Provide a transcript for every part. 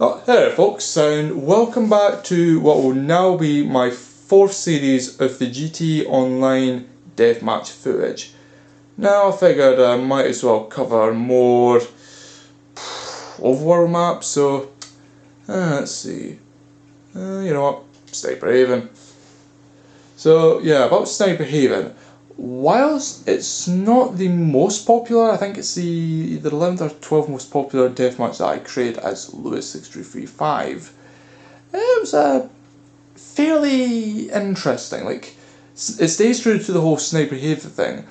Oh, hello folks, and welcome back to what will now be my fourth series of the GT Online Deathmatch footage. Now I figured I might as well cover more overworld maps, so let's see. You know what, Sniper Haven. So yeah, about Sniper Haven. Whilst it's not the most popular, I think it's the 11th or 12th most popular deathmatch that I created as Lewis6335. It was fairly interesting. Like, it stays true to the whole Sniper Haven thing,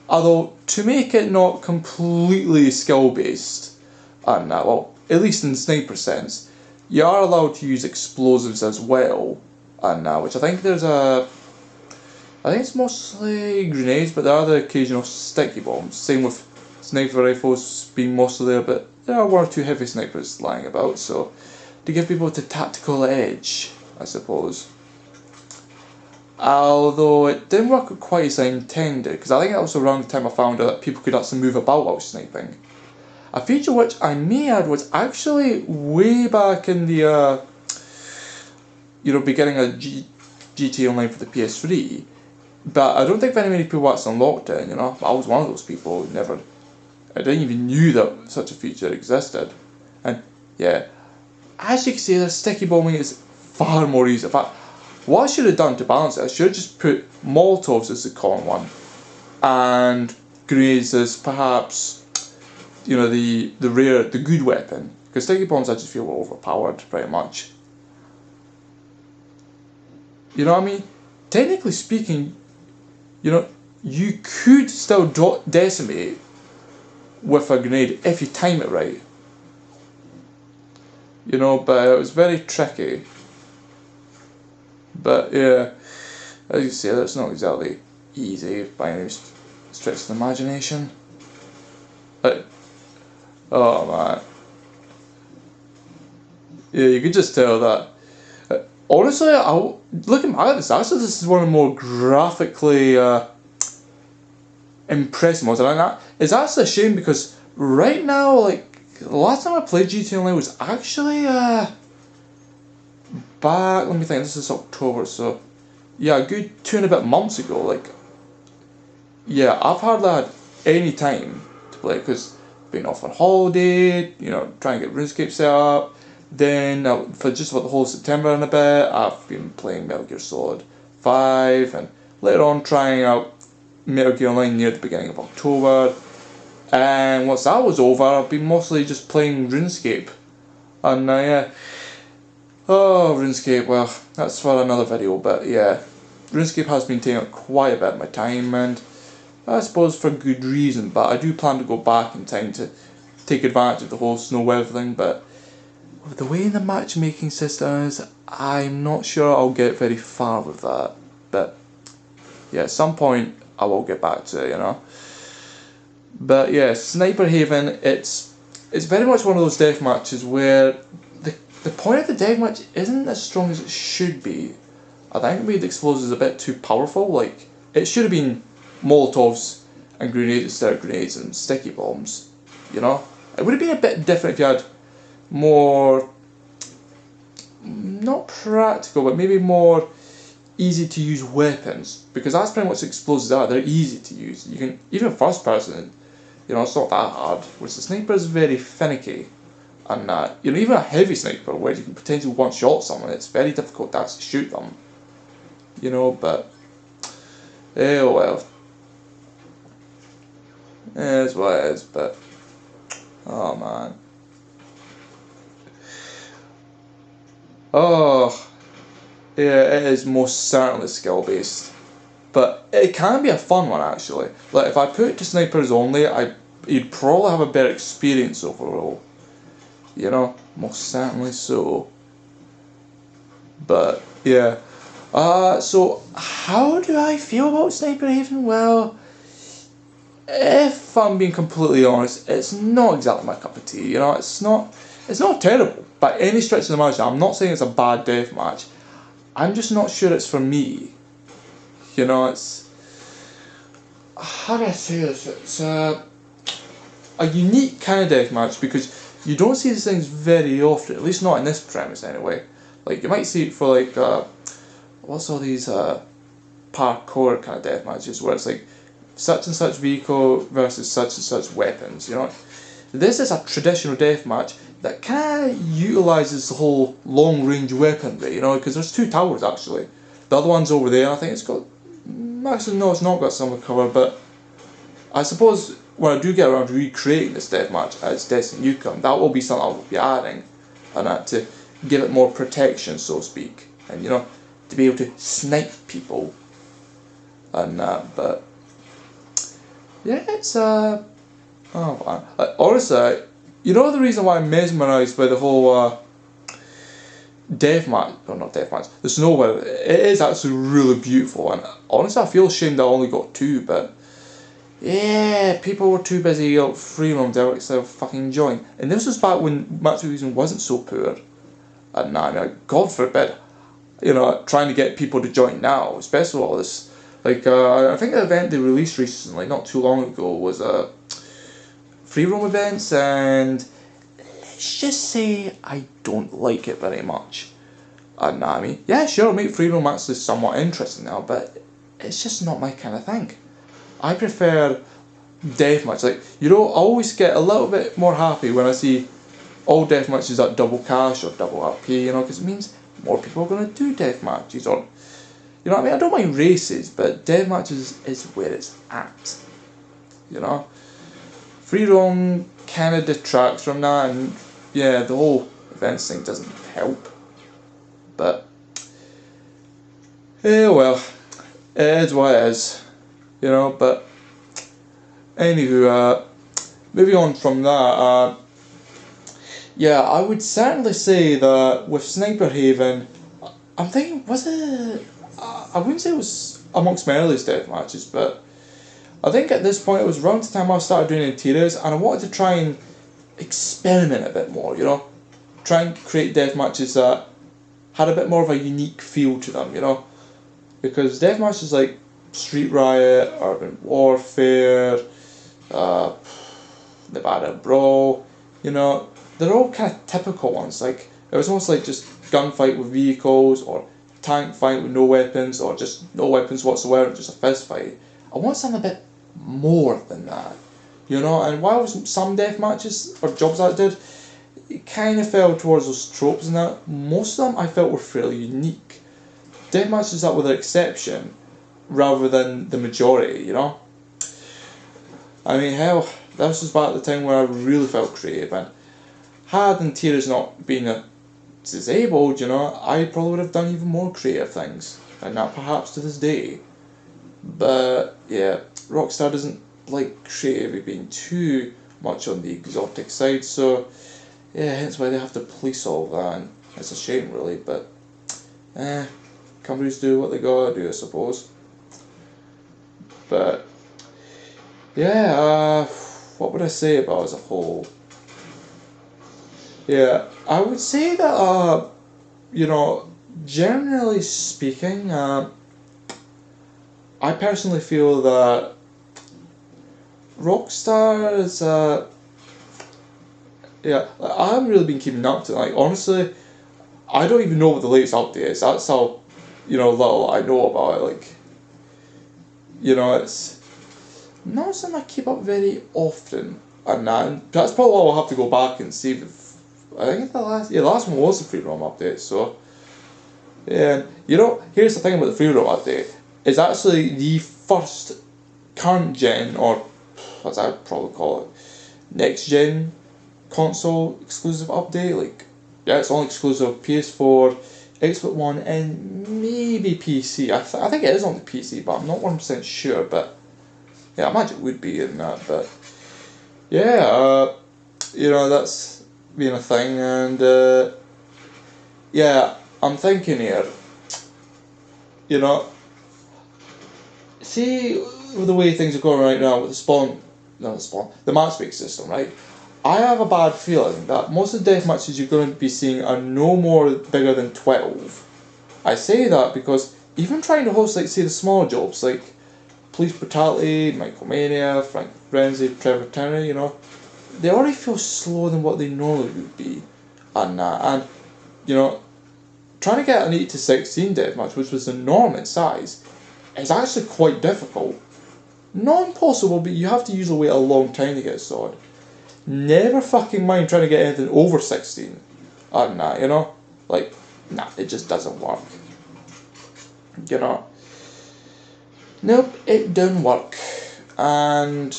although to make it not completely skill based, and well, at least in sniper sense, you are allowed to use explosives as well, and which I think it's mostly grenades, but there are the occasional sticky bombs. Same with sniper rifles being mostly there, but there are one or two heavy snipers lying about, so to give people the tactical edge, I suppose. Although it didn't work quite as I intended, because I think that was around the time I found out that people could actually move about while sniping. A feature which I may add was actually way back in the beginning of GTA Online for the PS3. But I don't think very many people actually unlocked it, I was one of those people who I didn't even knew that such a feature existed. And yeah, as you can see, the sticky bombing is far more easy. In fact, what I should have done to balance it, I should have just put Molotovs as the common one, and grenades as perhaps, the good weapon. Because sticky bombs I just feel were overpowered, pretty much. You know what I mean? Technically speaking, you could still decimate with a grenade if you time it right. But it was very tricky. But yeah, as you say, that's not exactly easy by any stretch of the imagination. Oh man. Yeah, you could just tell that. Honestly, looking back at this, actually this is one of the more graphically impressive mods, and it's actually a shame because right now, like, the last time I played GTA Online was actually back, let me think, this is October, so yeah, a good 2 and a bit months ago. Like, yeah, I've hardly had any time to play because I've been off on holiday, trying to get RuneScape set up. Then, for just about the whole September and a bit, I've been playing Metal Gear Solid 5, and later on trying out Metal Gear Online near the beginning of October. And once that was over, I've been mostly just playing RuneScape. And yeah. Oh, RuneScape, well, that's for another video, but yeah. RuneScape has been taking up quite a bit of my time, and I suppose for good reason, but I do plan to go back in time to take advantage of the whole snow weather thing, but with the way the matchmaking system is, I'm not sure I'll get very far with that. But yeah, at some point I will get back to it, But yeah, Sniper Haven, it's very much one of those death matches where the point of the deathmatch isn't as strong as it should be. I think maybe the explosives a bit too powerful. Like, it should have been Molotovs and grenades instead of grenades and sticky bombs. It would have been a bit different if you had more, not practical, but maybe more easy to use weapons, because that's pretty much what explosives are. They're easy to use. You can, even first person, it's not that hard. Whereas the sniper is very finicky, and even a heavy sniper where you can potentially one shot someone, it's very difficult to actually shoot them. But oh well, it is what it is. But oh man. Oh, yeah, it is most certainly skill based, but it can be a fun one actually. Like, if I put it to snipers only, you'd probably have a better experience overall. Most certainly so. But yeah, so how do I feel about Sniper Haven? Well, if I'm being completely honest, it's not exactly my cup of tea. It's not terrible by any stretch of the imagination. I'm not saying it's a bad deathmatch. I'm just not sure it's for me. It's, how do I say this? It's a unique kind of deathmatch because you don't see these things very often, at least not in this premise anyway. Like, you might see it for like, what's all these parkour kind of death matches where it's like such and such vehicle versus such and such weapons, you know. This is a traditional death match that kind of utilises the whole long range weaponry, you know, because there's two towers actually. The other one's over there, I think it's got, actually no, it's not got some cover, but I suppose when I do get around to recreating this deathmatch as Destiny Newcomb, that will be something I will be adding, and that to give it more protection, so to speak, and you know, to be able to snipe people, and that. But yeah, it's oh man, like, honestly, you know the reason why I'm mesmerised by the whole deathmatch, well not deathmatch, the snow weather. It is actually really beautiful, and honestly, I feel ashamed I only got two, but. Yeah, people were too busy free roam to actually fucking join. And this was back when match reason wasn't so poor. And now, I mean, God forbid, you know, trying to get people to join now, especially all this. Like, I think the event they released recently, not too long ago, was free roam events, and let's just say I don't like it very much. And I mean, yeah, sure, make free roam actually somewhat interesting now, but it's just not my kind of thing. I prefer deathmatch. Like, you know, I always get a little bit more happy when I see all deathmatches at double cash or double RP, you know, because it means more people are going to do deathmatches. Or, you know what I mean? I don't mind races, but deathmatches is where it's at, you know. Free roam kind of detracts from that, and yeah, the whole events thing doesn't help. But, yeah, well, it is what it is. You know, but anywho, moving on from that, yeah, I would certainly say that with Sniper Haven, I'm thinking, was it, I wouldn't say it was amongst my earliest death matches, but I think at this point it was around the time I started doing interiors, and I wanted to try and experiment a bit more, you know, try and create death matches that had a bit more of a unique feel to them, you know, because death matches like Street Riot, Urban Warfare, Nevada Brawl, you know, they're all kind of typical ones. Like, it was almost like just gunfight with vehicles, or tank fight with no weapons, or just no weapons whatsoever, just a fist fight. I want something a bit more than that, you know. And while some death matches or jobs that I did, it kind of fell towards those tropes and that, most of them I felt were fairly unique. Death matches that were the exception rather than the majority, you know? I mean, hell, this was back at the time where I really felt creative, and had interiors not been disabled, you know, I probably would have done even more creative things, and that perhaps to this day. But, yeah, Rockstar doesn't like creativity being too much on the exotic side, so, yeah, hence why they have to police all that, and it's a shame, really, but, companies do what they gotta do, I suppose. But yeah, what would I say about as a whole? Yeah, I would say that you know, generally speaking, I personally feel that Rockstar is yeah, I haven't really been keeping up to it. Like, honestly, I don't even know what the latest update is. That's how, you know, little I know about it. Like, you know, it's not something I keep up very often, and that's probably why I'll have to go back and see if I think the last one was the free roam update. So yeah, you know, here's the thing about the free roam update. It's actually the first current gen, or as I'd probably call it, next gen console exclusive update. Like, yeah, it's only exclusive PS4, Xbox One, and maybe PC. I think it is on the PC, but I'm not 100% sure. But yeah, I imagine it would be in that. But yeah, you know, that's being a thing, and yeah, I'm thinking here, you know, see the way things are going right now with the matchmaking system, right? I have a bad feeling that most of the death matches you're going to be seeing are no more bigger than 12. I say that because even trying to host, like, say, the smaller jobs, like Police Brutality, Michael Mania, Frank Frenzy, Trevor Tanner, you know, they already feel slower than what they normally would be, and you know, trying to get an 8 to 16 deathmatch, which was the norm in size, is actually quite difficult. Not impossible, but you have to usually wait a long time to get a sword. Never fucking mind trying to get anything over 16. You know? Like, nah, it just doesn't work. You know? Nope, it don't work. And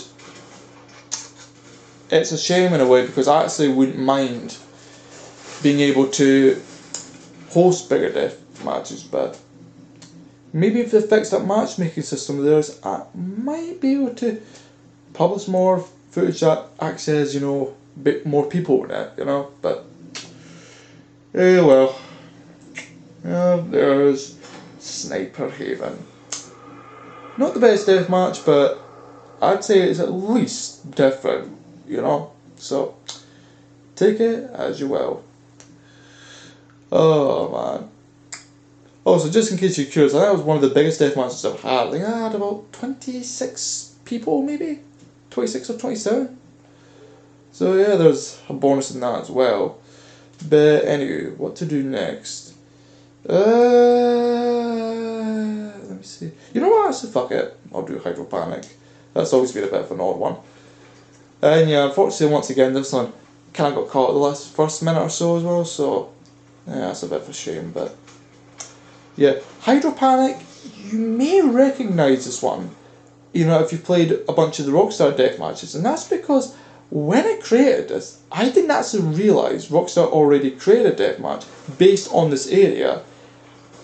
it's a shame in a way, because I actually wouldn't mind being able to host bigger death matches, but maybe if they fix that matchmaking system of theirs, I might be able to publish more footage that access, you know, a bit more people in it, you know, but well. There's Sniper Haven. Not the best deathmatch, but I'd say it's at least different, you know, so take it as you will. Oh man. Also, just in case you're curious, I think it was one of the biggest death matches I've had. I think I had about 26 people, maybe? 26 or 27. So yeah, there's a bonus in that as well. But anyway, what to do next? Let me see. You know what, actually, fuck it. I'll do Hydropanic. That's always been a bit of an odd one. And yeah, unfortunately, once again, this one kind of got caught at the last first minute or so as well, so yeah, that's a bit of a shame, but yeah, Hydropanic, you may recognise this one, you know, if you've played a bunch of the Rockstar death matches, and that's because when I created this, I didn't actually realise Rockstar already created a deathmatch based on this area.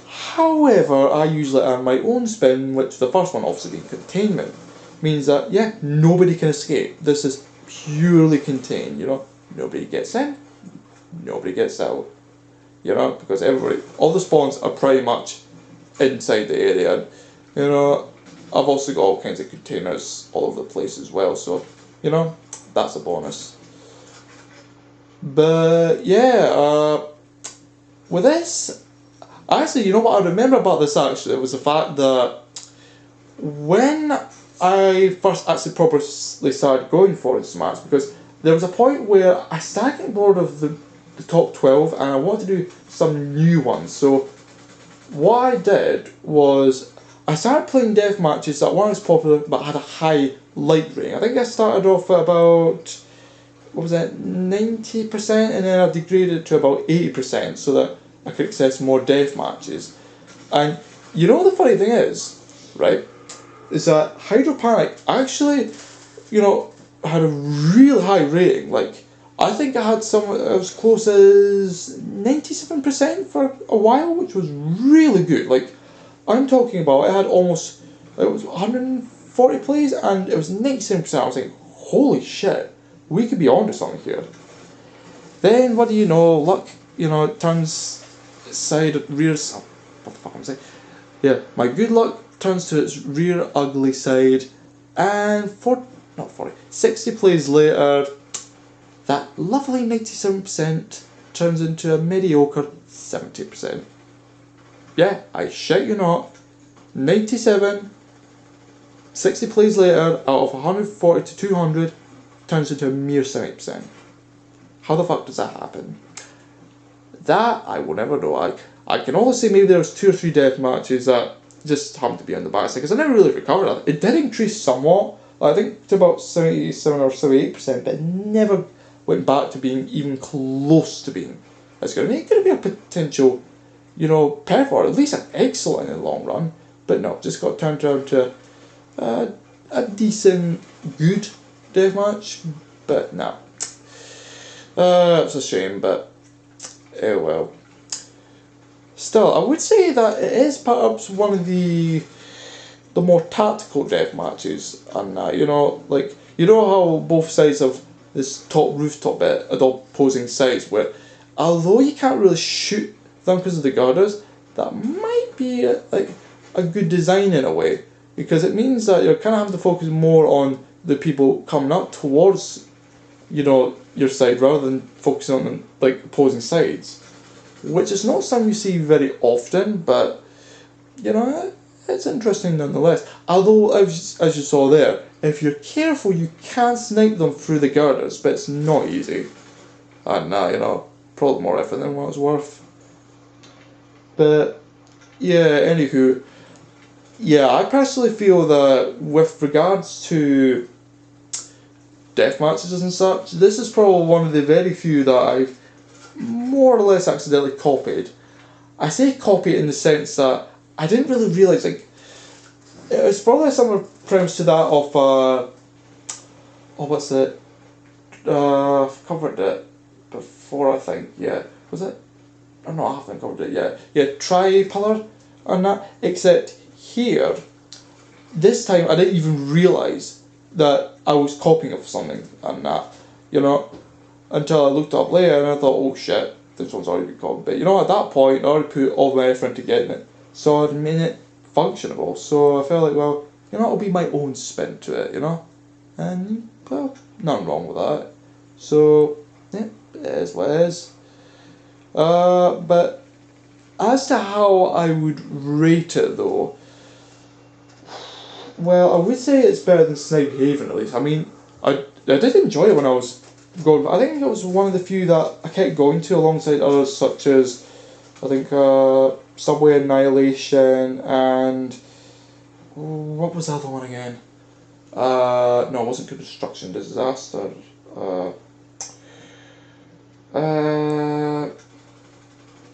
However, I usually add my own spin, which the first one obviously being containment, means that, yeah, nobody can escape. This is purely contained, you know, nobody gets in, nobody gets out. You know, because all the spawns are pretty much inside the area. And, you know, I've also got all kinds of containers all over the place as well, so, you know, that's a bonus. But, yeah, with this, actually, you know what I remember about this actually, was the fact that when I first actually properly started going for this match, because there was a point where I started getting bored of the top 12 and I wanted to do some new ones. So what I did was I started playing death matches that weren't as popular but had a high like rating. I think I started off at about, what was it, 90%, and then I degraded it to about 80% so that I could access more death matches. And you know the funny thing is, right, is that Hydropanic actually, you know, had a real high rating. Like, I think I had some as close as 97% for a while, which was really good. Like, I'm talking about, it was 140 plays and it was 97%. I was like, holy shit, we could be onto something here. Then, what do you know, luck, you know, turns rear, what the fuck am I saying? Yeah, my good luck turns to its rear ugly side, and 60 plays later, that lovely 97% turns into a mediocre 70%. Yeah, I shit you not, 97, 60 plays later, out of 140 to 200, turns into a mere 70%. How the fuck does that happen? That I will never know. I can only say maybe there's 2 or 3 death matches that just happened to be on the backside, because I never really recovered that. It did increase somewhat, I think to about 77 or 78%, but it never went back to being even close to being as good. I mean, it could be a potential, you know, perf, or at least an excellent in the long run, but no, just got turned around to a decent, good deathmatch, but no. It's a shame, but oh well. Still, I would say that it is perhaps one of the more tactical death matches, and you know, like, you know how both sides of this top rooftop bit are all opposing sides, where although you can't really shoot them because of the girders, that might be like a good design in a way, because it means that you're kind of having to focus more on the people coming up towards, you know, your side, rather than focusing on like opposing sides, which is not something you see very often, but you know, it's interesting nonetheless. Although, as you saw there, if you're careful, you can snipe them through the girders, but it's not easy. And probably more effort than what it's worth. But yeah, anywho, yeah, I personally feel that with regards to death matches and such, this is probably one of the very few that I've more or less accidentally copied. I say copy in the sense that I didn't really realise, like, it's probably a similar premise to that of, what's it? I've covered it before, I think, yeah. Was it? Oh no, I haven't covered it yet. Yeah, tri-pillar on that, except here, this time I didn't even realise that I was copying it for something and that, until I looked up later and I thought, oh shit, this one's already been copied. But at that point, I already put all my effort into getting it, so I made it functionable. So I felt like, well, it'll be my own spin to it, and, well, nothing wrong with that. So, yeah, it is what it is. But as to how I would rate it though, well, I would say it's better than Snipe Haven at least. I mean, I did enjoy it when I was going. I think it was one of the few that I kept going to alongside others such as, I think, Subway Annihilation and what was the other one again? No, it wasn't Construction Disaster.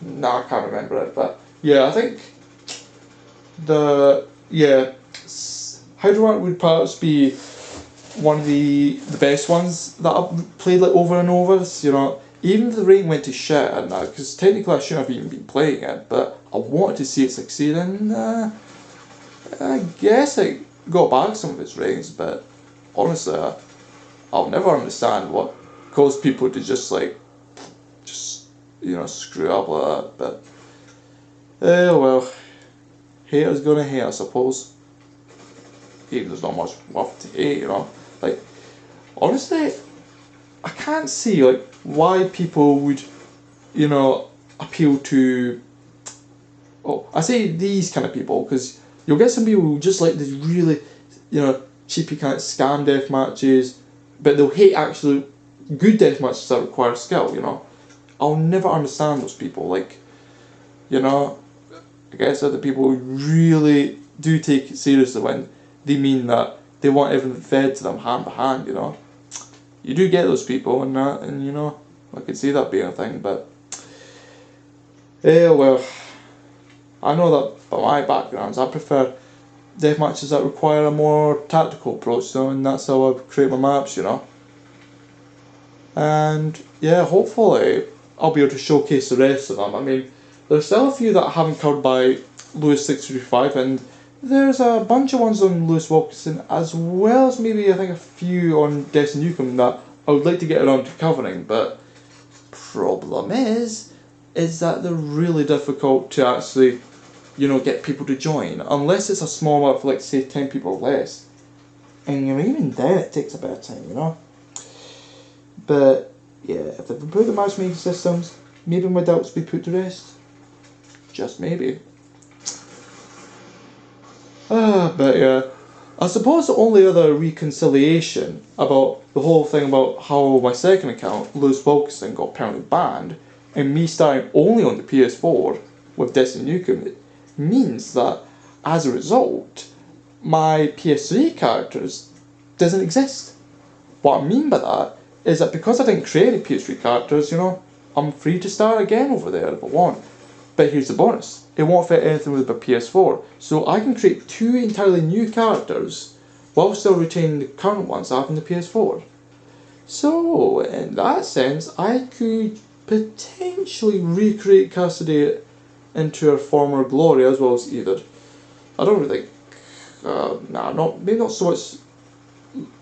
No, I can't remember it, but yeah, I think Hydro would perhaps be one of the best ones that I've played like over and over. Even if the rating went to shit and that, because technically I shouldn't have even been playing it, but I wanted to see it succeed, and I guess it got back some of its ratings. But honestly, I'll never understand what caused people to just screw up like that. But well, haters gonna hate, I suppose. Even there's not much worth to hate, Like, honestly, I can't see why people would, appeal to. Oh, I say these kind of people because you'll get some people who just like these really, cheapy kind of scam death matches, but they'll hate actually good death matches that require skill. I'll never understand those people. I guess that the people who really do take it seriously when they mean that they want everything fed to them hand by hand, You do get those people and that, and I could see that being a thing, but well, I know that by my backgrounds, I prefer death matches that require a more tactical approach, and that's how I create my maps, And yeah, hopefully I'll be able to showcase the rest of them. I mean, there's still a few that I haven't covered by Lewis635, and there's a bunch of ones on Lewis Wilkinson, as well as maybe I think a few on Destiny Newcomb that I would like to get around to covering, but problem is that they're really difficult to actually, get people to join, unless it's a small map for like say 10 people or less. And even then it takes a bit of time, But yeah, if they've improved the matchmaking systems, maybe my doubts will be put to rest. Just maybe. But yeah, I suppose the only other reconciliation about the whole thing about how my second account, Lewis Wilkinson, got permanently banned, and me starting only on the PS4 with Destiny Newcomb, means that as a result, my PS3 characters doesn't exist. What I mean by that is that because I didn't create any PS3 characters, I'm free to start again over there if I want. But here's the bonus. It won't fit anything with my PS4. So I can create 2 entirely new characters while still retaining the current ones I have in the PS4. So, in that sense, I could potentially recreate Cassidy into her former glory as well as Edith. I don't really think, maybe not so much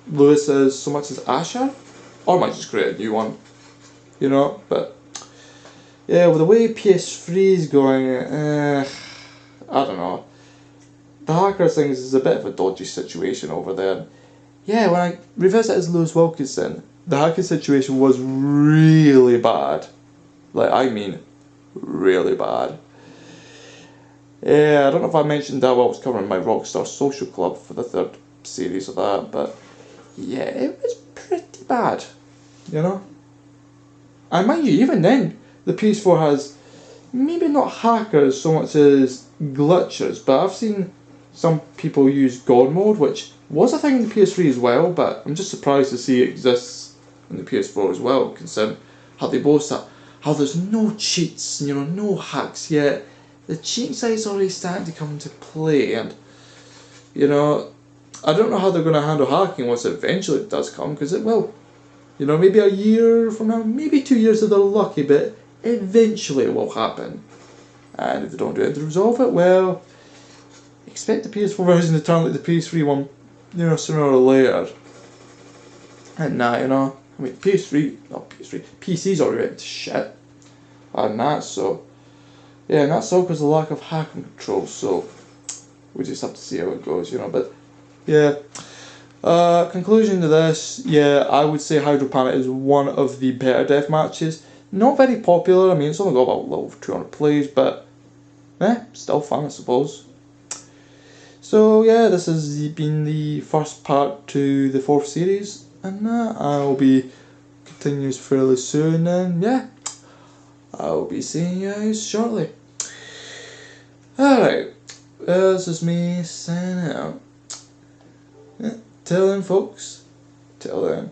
Lewis as so much as Asher. Or I might just create a new one, but yeah, with the way PS3 is going, I don't know. The hackers thing is a bit of a dodgy situation over there. Yeah, when I revisit as Lewis Wilkinson, the hacking situation was really bad. I mean, really bad. Yeah, I don't know if I mentioned that while I was covering my Rockstar Social Club for the third series of that, but yeah, it was pretty bad, you know? And mind you, even then, the PS4 has maybe not hackers so much as glitchers, but I've seen some people use God mode, which was a thing in the PS3 as well, but I'm just surprised to see it exists in the PS4 as well, considering how they boast that, how there's no cheats, you know, no hacks yet. The cheating site's already starting to come into play, and, you know, I don't know how they're going to handle hacking once eventually it does come, because it will. You know, maybe a year from now, maybe 2 years if they're lucky, but eventually it will happen. And if they don't do it to resolve it, well, expect the PS4 version to turn like the PS3 one, you know, sooner or later. And nah, you know, I mean, PC's already went to shit. And that, so, yeah, and that's all because of the lack of hacking control, so we just have to see how it goes, you know, but, yeah. Conclusion to this, yeah, I would say Hydro Panic is one of the better death matches. Not very popular, I mean, it's only got about over 200 plays, but, still fun, I suppose. So yeah, this has been the first part to the fourth series, and I'll be continues fairly soon, and yeah, I'll be seeing you guys shortly. Alright, this is me signing out. Yeah, till then folks, till then.